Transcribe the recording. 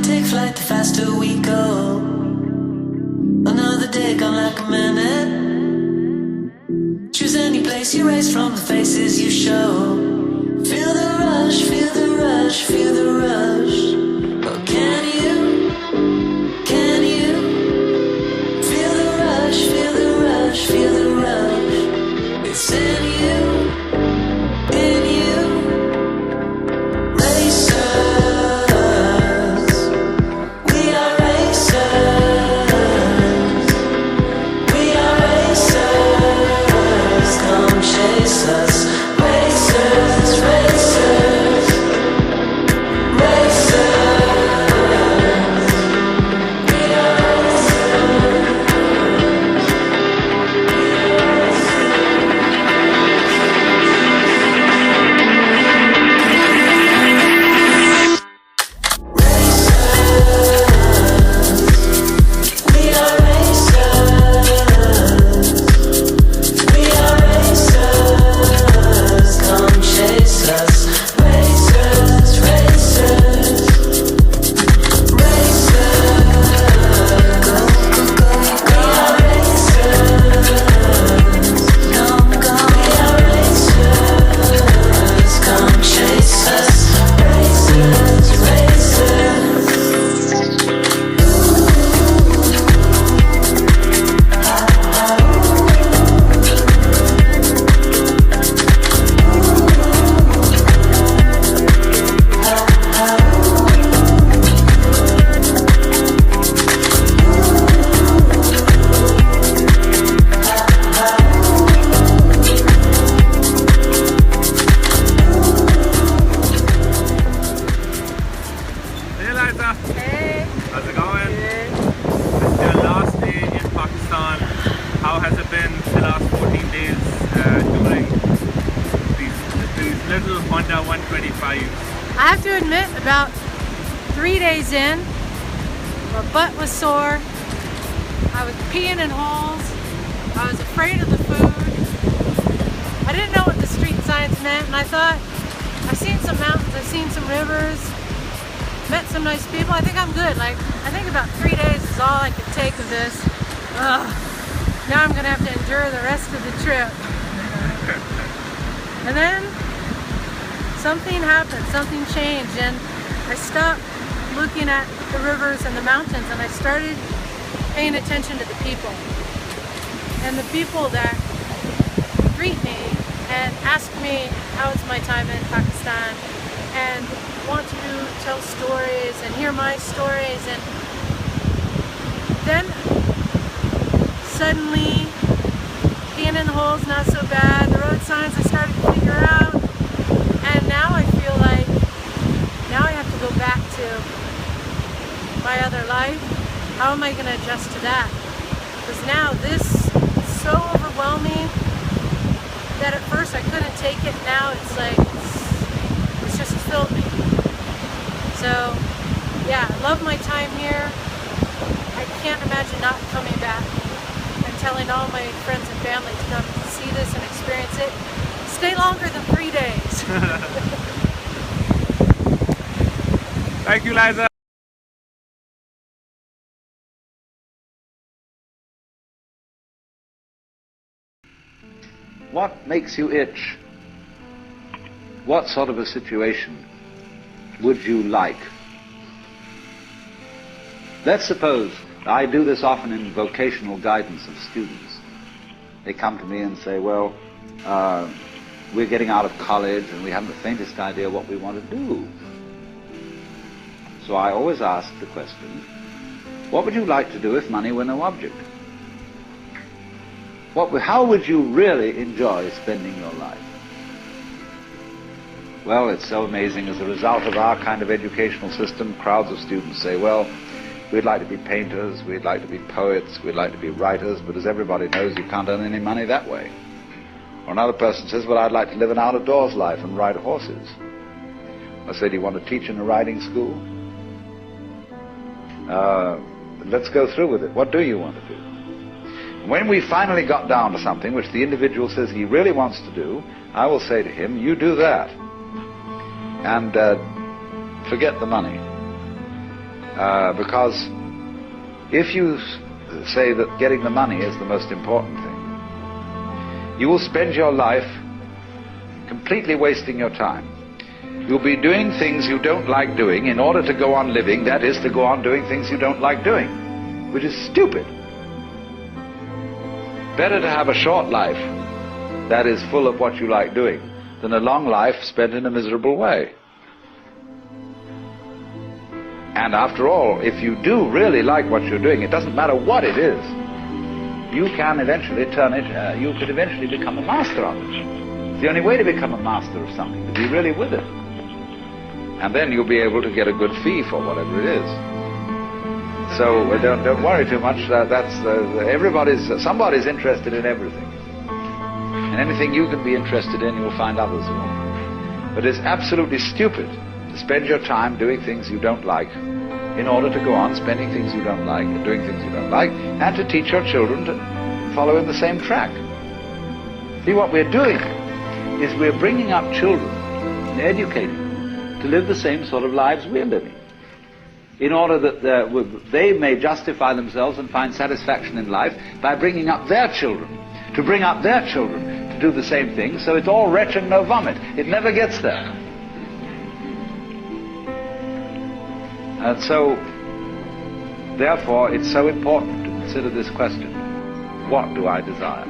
take flight, the faster we go. Another day gone like a minute. Choose any place you raise from the faces you show. Feel the rush, feel the rush, feel the rush. Oh, can you feel the rush, feel the rush, feel the rush? It's in you, in you. Racers, we are racers. We are racers, come chase us. Racers, racers, racers. We are I have to admit, about 3 days in, my butt was sore, I was peeing in holes, I was afraid of the food, I didn't know what the street signs meant, and I thought, I've seen some mountains, I've seen some rivers, met some nice people, I think I'm good. Like, I think about 3 days is all I could take of this. Ugh. Now I'm going to have to endure the rest of the trip. And then something happened, something changed, and I stopped looking at the rivers and the mountains, and I started paying attention to the people. And the people that greet me and ask me how is my time in Pakistan, and want to tell stories and hear my stories. And then suddenly being in the holes not so bad, the road signs I started to figure out, and now I feel like now I have to go back to my other life. How am I going to adjust to that? Because now this is so overwhelming that at first I couldn't take it. Now it's like it's just filled me. So yeah, I love my time here. I can't imagine not coming back and telling all my friends and family to come see this and experience it. Stay longer than 3 days. Thank you, Liza. What makes you itch? What sort of a situation would you like? Let's suppose, I do this often in vocational guidance of students. They come to me and say, well, we're getting out of college and we haven't the faintest idea what we want to do. So I always ask the question, what would you like to do if money were no object? How would you really enjoy spending your life? Well, it's so amazing. As a result of our kind of educational system, crowds of students say, well, we'd like to be painters, we'd like to be poets, we'd like to be writers, but as everybody knows, you can't earn any money that way. Or another person says, well, I'd like to live an out-of-doors life and ride horses. I say, do you want to teach in a riding school? Let's go through with it. What do you want to do? When we finally got down to something which the individual says he really wants to do, I will say to him, you do that. And forget the money. Because if you say that getting the money is the most important thing, you will spend your life completely wasting your time. You'll be doing things you don't like doing in order to go on living, that is, to go on doing things you don't like doing, which is stupid. Better to have a short life that is full of what you like doing than a long life spent in a miserable way. And after all, if you do really like what you're doing, it doesn't matter what it is, you can eventually you could eventually become a master of it. It's the only way to become a master of something, to be really with it. And then you'll be able to get a good fee for whatever it is. So don't worry too much. Somebody's interested in everything. And anything you can be interested in, you'll find others will. But it's absolutely stupid to spend your time doing things you don't like in order to go on spending things you don't like and doing things you don't like, and to teach your children to follow in the same track. See, what we're doing is we're bringing up children and educating them to live the same sort of lives we're living, in order that they may justify themselves and find satisfaction in life by bringing up their children, to bring up their children to do the same thing, so it's all wretch and no vomit. It never gets there. And so, therefore, it's so important to consider this question: what do I desire?